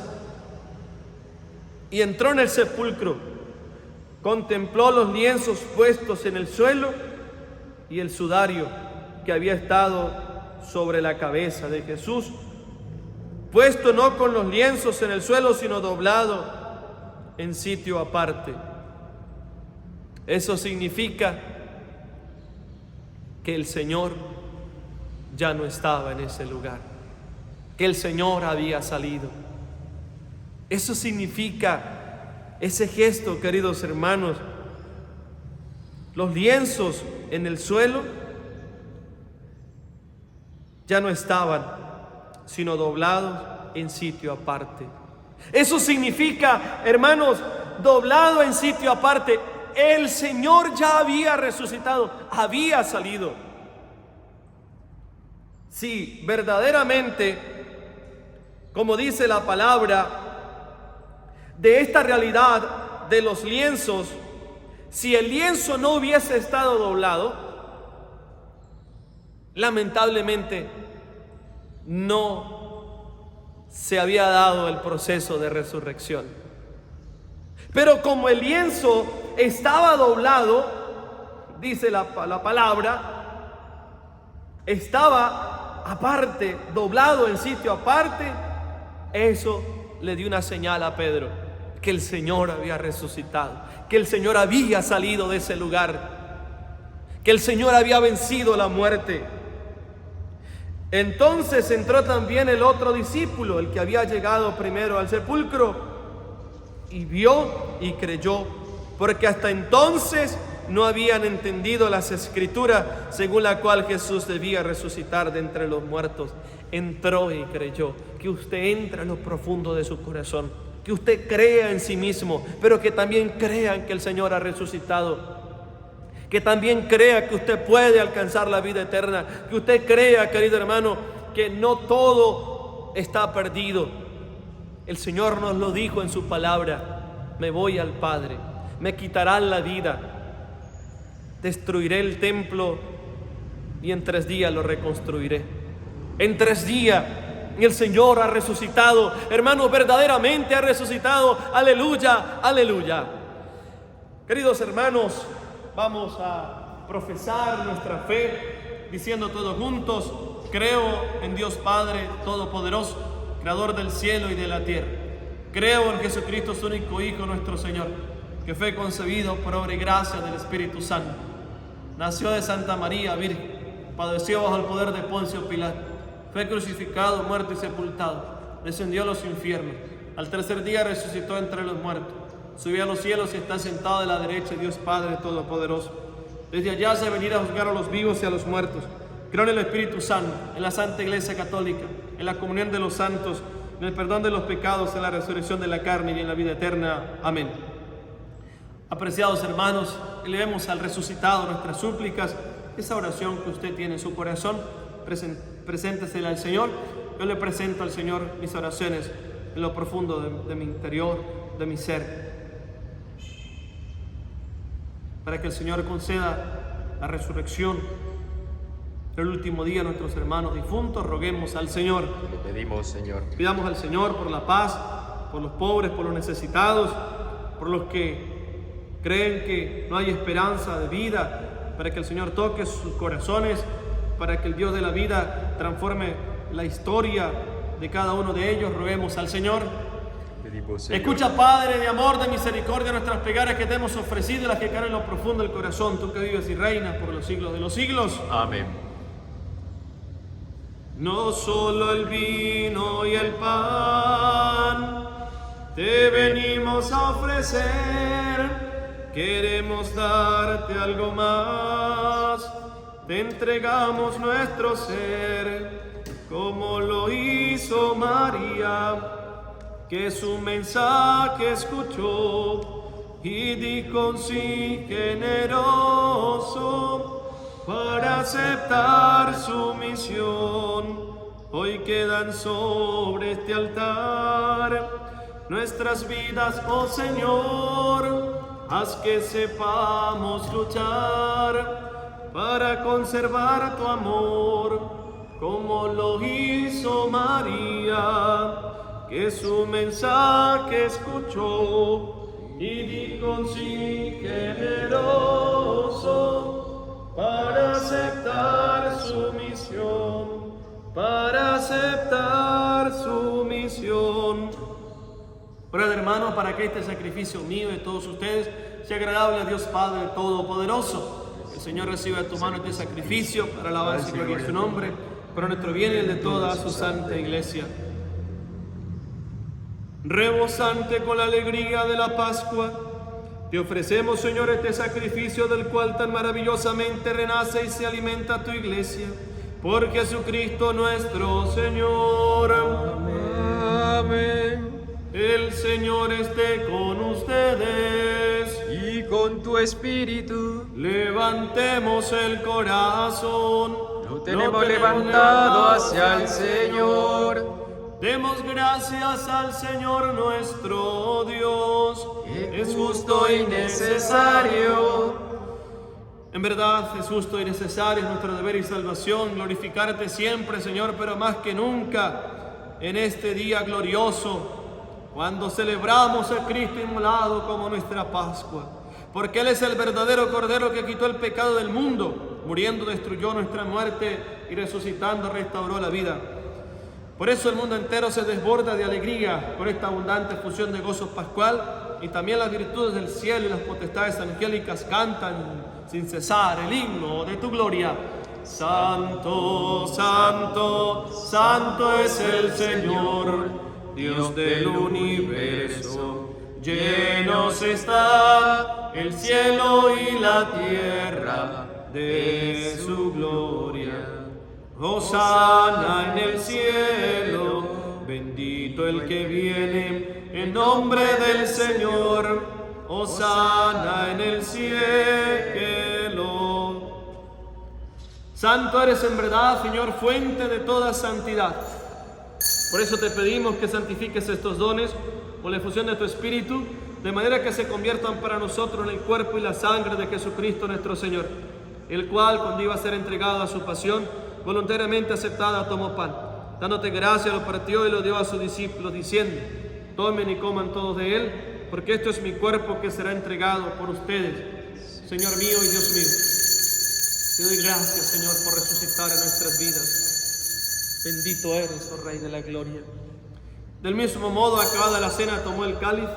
Y entró en el sepulcro, contempló los lienzos puestos en el suelo y el sudario que había estado sobre la cabeza de Jesús, puesto no con los lienzos en el suelo, sino doblado en sitio aparte. Eso significa que el Señor ya no estaba en ese lugar, que el Señor había salido. Eso significa ese gesto, queridos hermanos. Los lienzos en el suelo ya no estaban, sino doblados en sitio aparte. Eso significa, hermanos, doblado en sitio aparte. El Señor ya había resucitado, había salido. Sí, verdaderamente, como dice la palabra, de esta realidad de los lienzos, si el lienzo no hubiese estado doblado, lamentablemente no se había dado el proceso de resurrección. Pero como el lienzo estaba doblado, dice la palabra, estaba aparte, doblado en sitio aparte, eso le dio una señal a Pedro, que el Señor había resucitado, que el Señor había salido de ese lugar, que el Señor había vencido la muerte. Entonces entró también el otro discípulo, el que había llegado primero al sepulcro, y vio y creyó, porque hasta entonces no habían entendido las Escrituras, según la cual Jesús debía resucitar de entre los muertos. Entró y creyó. Que usted entre en lo profundo de su corazón, que usted crea en sí mismo, pero que también crea que el Señor ha resucitado, que también crea que usted puede alcanzar la vida eterna, que usted crea, querido hermano, que no todo está perdido. El Señor nos lo dijo en su palabra: me voy al Padre, me quitarán la vida, destruiré el templo y en 3 días lo reconstruiré. En 3 días. Y el Señor ha resucitado, hermanos, verdaderamente ha resucitado. Aleluya, aleluya. Queridos hermanos, vamos a profesar nuestra fe diciendo todos juntos: creo en Dios Padre Todopoderoso, Creador del cielo y de la tierra. Creo en Jesucristo, su único Hijo, nuestro Señor, que fue concebido por obra y gracia del Espíritu Santo. Nació de Santa María Virgen, padeció bajo el poder de Poncio Pilato, fue crucificado, muerto y sepultado, descendió a los infiernos, al 3er día resucitó entre los muertos, subió a los cielos y está sentado de la derecha de Dios Padre Todopoderoso. Desde allá se venirá a juzgar a los vivos y a los muertos. Creo en el Espíritu Santo, en la Santa Iglesia Católica, en la comunión de los santos, en el perdón de los pecados, en la resurrección de la carne y en la vida eterna. Amén. Apreciados hermanos, elevemos al resucitado nuestras súplicas. Esa oración que usted tiene en su corazón, preséntesela al Señor. Yo le presento al Señor mis oraciones en lo profundo de mi interior, de mi ser, para que el Señor conceda la resurrección el último día a nuestros hermanos difuntos. Roguemos al Señor.
Le pedimos, Señor.
Pidamos al Señor por la paz, por los pobres, por los necesitados, por los que creen que no hay esperanza de vida, para que el Señor toque sus corazones, para que el Dios de la vida transforme la historia de cada uno de ellos. Roguemos al Señor.
Pedimos, Señor.
Escucha, Padre, de amor, de misericordia, nuestras plegarias que te hemos ofrecido y las que caen en lo profundo del corazón, tú que vives y reinas por los siglos de los siglos.
Amén.
No solo el vino y el pan te venimos a ofrecer, queremos darte algo más. Te entregamos nuestro ser, como lo hizo María, que su mensaje escuchó y dijo sí generoso para aceptar su misión. Hoy quedan sobre este altar nuestras vidas, oh Señor, haz que sepamos luchar para conservar tu amor, como lo hizo María, que su mensaje escuchó y dijo sí generoso para aceptar su misión, para aceptar su misión. Orad, hermanos, para que este sacrificio mío y de todos ustedes sea agradable a Dios Padre Todopoderoso. El Señor reciba de tu mano este sacrificio para alabanza y gloria de su nombre, para nuestro bien y el de toda su santa iglesia. Rebosante con la alegría de la Pascua, te ofrecemos, Señor, este sacrificio del cual tan maravillosamente renace y se alimenta tu iglesia. Por Jesucristo nuestro Señor.
Amén.
El Señor esté con ustedes.
Y con tu espíritu.
Levantemos el corazón.
Lo tenemos levantado hacia el Señor.
Demos gracias al Señor nuestro Dios.
Es justo y necesario.
En verdad es justo y necesario, es nuestro deber y salvación glorificarte siempre, Señor, pero más que nunca en este día glorioso, cuando celebramos a Cristo inmolado como nuestra Pascua, porque Él es el verdadero Cordero que quitó el pecado del mundo, muriendo destruyó nuestra muerte y resucitando restauró la vida. Por eso el mundo entero se desborda de alegría con esta abundante fusión de gozo pascual, y también las virtudes del cielo y las potestades angélicas cantan sin cesar el himno de tu gloria. Santo, santo, santo es el Señor, Dios del universo. Llenos está el cielo y la tierra de su gloria. Hosana en el cielo, bendito el que viene en nombre del Señor. Hosana en el cielo. Santo eres en verdad, Señor, fuente de toda santidad. Por eso te pedimos que santifiques estos dones con la efusión de tu Espíritu, de manera que se conviertan para nosotros en el cuerpo y la sangre de Jesucristo nuestro Señor, el cual, cuando iba a ser entregado a su pasión, voluntariamente aceptada, tomó pan. Dándote gracia, lo partió y lo dio a sus discípulos, diciendo: tomen y coman todos de él, porque esto es mi cuerpo que será entregado por ustedes. Señor mío y Dios mío, te doy gracias, Señor, por resucitar en nuestras vidas. Bendito eres, oh Rey de la gloria. Del mismo modo, acabada la cena, tomó el cáliz,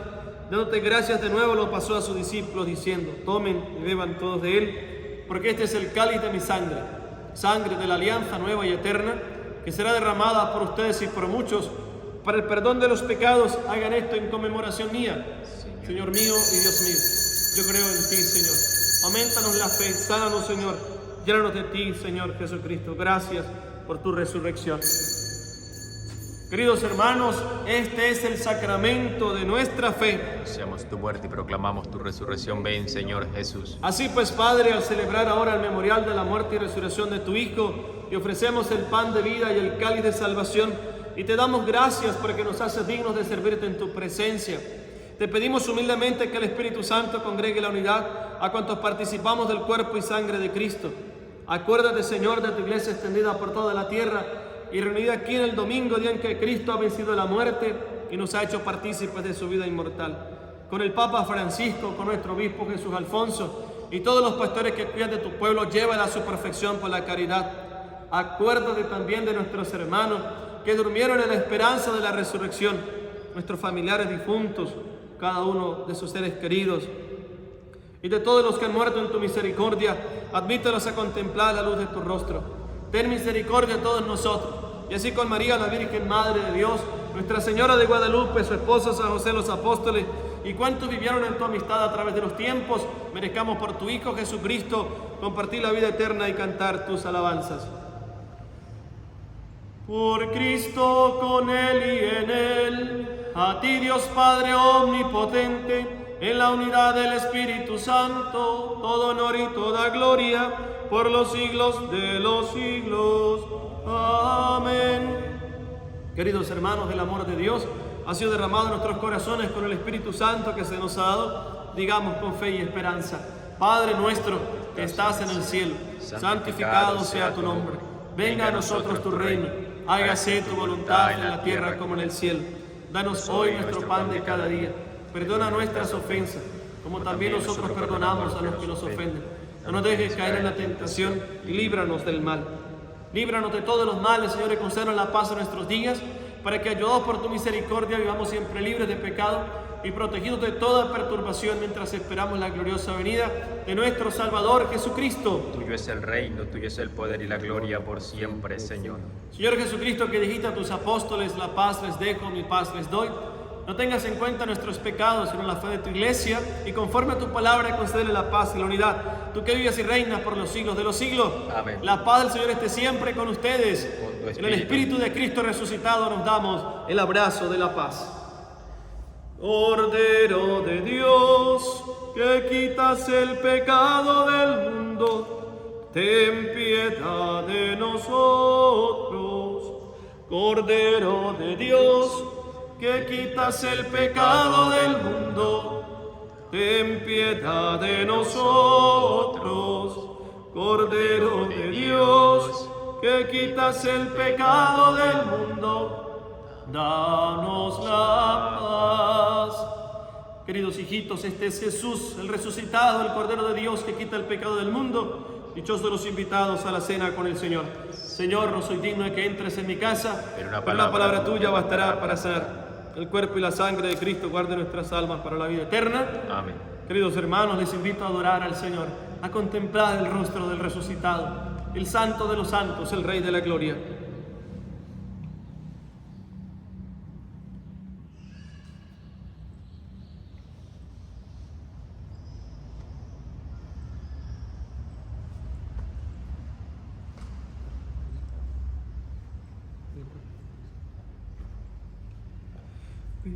dándote gracias de nuevo, lo pasó a sus discípulos, diciendo: tomen y beban todos de él, porque este es el cáliz de mi sangre, sangre de la alianza nueva y eterna, que será derramada por ustedes y por muchos, para el perdón de los pecados. Hagan esto en conmemoración mía. Señor mío y Dios mío, yo creo en ti, Señor. Aumentanos la fe, sánanos, Señor. Llénanos de ti, Señor Jesucristo. Gracias por tu resurrección. Queridos hermanos, este es el sacramento de nuestra fe.
Anunciamos tu muerte y proclamamos tu resurrección. Ven, Señor Jesús.
Así pues, Padre, al celebrar ahora el memorial de la muerte y resurrección de tu Hijo, te ofrecemos el pan de vida y el cáliz de salvación, y te damos gracias porque nos haces dignos de servirte en tu presencia. Te pedimos humildemente que el Espíritu Santo congregue la unidad a cuantos participamos del cuerpo y sangre de Cristo. Acuérdate, Señor, de tu iglesia extendida por toda la tierra y reunida aquí en el domingo, día en que Cristo ha vencido la muerte y nos ha hecho partícipes de su vida inmortal. Con el Papa Francisco, con nuestro obispo Jesús Alfonso y todos los pastores que cuidan de tu pueblo, llévala a su perfección por la caridad. Acuérdate también de nuestros hermanos que durmieron en la esperanza de la resurrección, nuestros familiares difuntos, cada uno de sus seres queridos, y de todos los que han muerto en tu misericordia. Admítelos a contemplar la luz de tu rostro. Ten misericordia de todos nosotros, y así con María, la Virgen Madre de Dios, Nuestra Señora de Guadalupe, su esposo San José, los apóstoles, y cuantos vivieron en tu amistad a través de los tiempos, merezcamos por tu Hijo Jesucristo compartir la vida eterna y cantar tus alabanzas. Por Cristo, con Él y en Él, a ti Dios Padre omnipotente, en la unidad del Espíritu Santo, todo honor y toda gloria, por los siglos de los siglos. Amén. Queridos hermanos, el amor de Dios ha sido derramado en nuestros corazones con el Espíritu Santo que se nos ha dado. Digamos con fe y esperanza: Padre nuestro que estás en el cielo, santificado sea tu nombre. Venga a nosotros tu reino. Hágase tu voluntad en la tierra como en el cielo. Danos hoy nuestro pan de cada día. Perdona nuestras ofensas, como también nosotros perdonamos a los que nos ofenden. No nos dejes caer en la tentación y líbranos del mal. Líbranos de todos los males, Señor, y concédenos la paz en nuestros días, para que, ayudados por tu misericordia, vivamos siempre libres de pecado y protegidos de toda perturbación, mientras esperamos la gloriosa venida de nuestro Salvador Jesucristo.
Tuyo es el reino, tuyo es el poder y la gloria por siempre, Señor.
Señor Jesucristo, que dijiste a tus apóstoles: la paz les dejo, mi paz les doy. No tengas en cuenta nuestros pecados, sino la fe de tu iglesia, y conforme a tu palabra concédele la paz y la unidad. Tú que vives y reinas por los siglos de los siglos.
Amén.
La paz del Señor esté siempre con ustedes. En el Espíritu de Cristo resucitado nos damos el abrazo de la paz. Cordero de Dios, que quitas el pecado del mundo, ten piedad de nosotros. Cordero de Dios, que quitas el pecado del mundo, ten piedad de nosotros. Cordero de Dios, que quitas el pecado del mundo, danos la paz. Queridos hijitos, este es Jesús, el resucitado, el Cordero de Dios que quita el pecado del mundo. Dichosos los invitados a la cena con el Señor. Señor, no soy digno de que entres en mi casa, pero una palabra tuya bastará para sanar. El cuerpo y la sangre de Cristo guarde nuestras almas para la vida eterna.
Amén.
Queridos hermanos, les invito a adorar al Señor, a contemplar el rostro del resucitado, el Santo de los santos, el Rey de la gloria.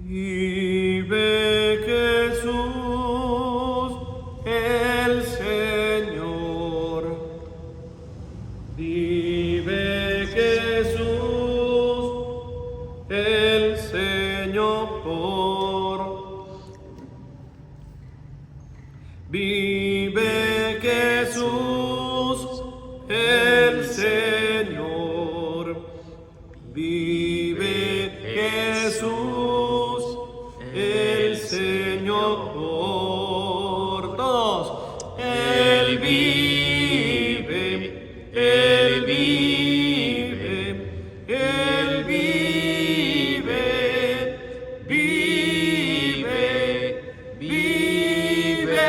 Vive Jesús, el Señor. Vive Jesús, el Señor. Vive Jesús, el Señor. Vive Jesús, el Señor. Todos. Él vive, Él vive, Él vive, vive, vive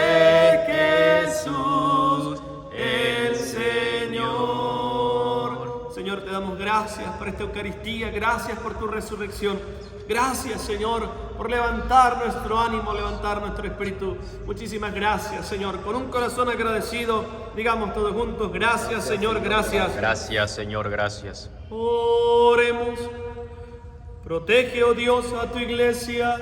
Jesús, el Señor. Señor, te damos gracias por esta Eucaristía, gracias por tu resurrección. Gracias, Señor, por levantar nuestro ánimo, levantar nuestro espíritu. Muchísimas gracias, Señor. Con un corazón agradecido, digamos todos juntos, gracias, Señor, gracias.
Gracias, Señor, gracias.
Oremos. Protege, oh Dios, a tu iglesia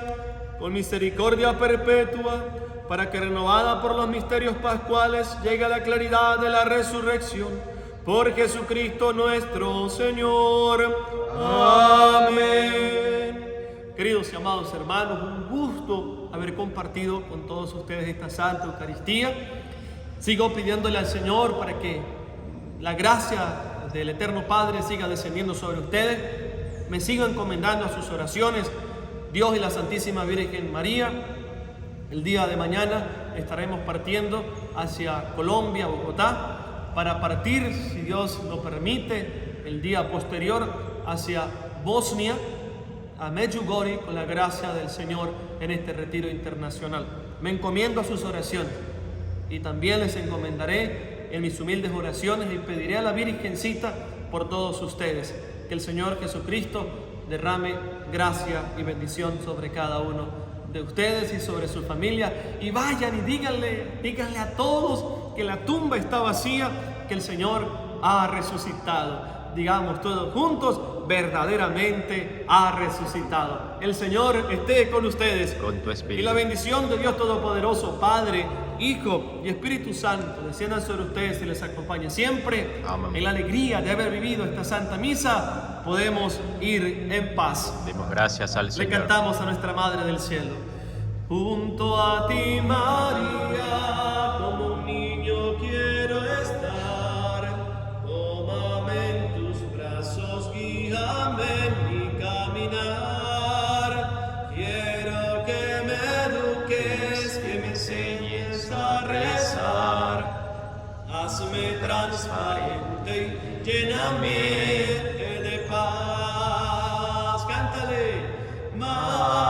con misericordia perpetua, para que renovada por los misterios pascuales llegue a la claridad de la resurrección. Por Jesucristo nuestro Señor. Amén. Queridos y amados hermanos, un gusto haber compartido con todos ustedes esta Santa Eucaristía. Sigo pidiéndole al Señor para que la gracia del Eterno Padre siga descendiendo sobre ustedes. Me sigo encomendando a sus oraciones. Dios y la Santísima Virgen María. El día de mañana estaremos partiendo hacia Colombia, Bogotá, para partir, si Dios lo permite, el día posterior hacia Bosnia, a Medjugorje, con la gracia del Señor en este retiro internacional. Me encomiendo a sus oraciones y también les encomendaré en mis humildes oraciones y pediré a la Virgencita por todos ustedes. Que el Señor Jesucristo derrame gracia y bendición sobre cada uno de ustedes y sobre su familia. Y vayan y díganle a todos que la tumba está vacía, que el Señor ha resucitado. Digamos todos juntos, verdaderamente ha resucitado. El Señor esté con ustedes.
Con tu espíritu.
Y la bendición de Dios Todopoderoso, Padre, Hijo y Espíritu Santo, desciendan sobre ustedes y les acompañe siempre.
Amén.
En la alegría de haber vivido esta Santa Misa, podemos ir en paz.
Demos gracias al
Le
Señor.
cantamos a nuestra Madre del Cielo. Junto a ti, María, como un niño quiero estar. Tómame en tus brazos, guíame en mi caminar. Quiero que me eduques, que me enseñes a rezar. Hazme transparente y lléname de paz. Cántale, María.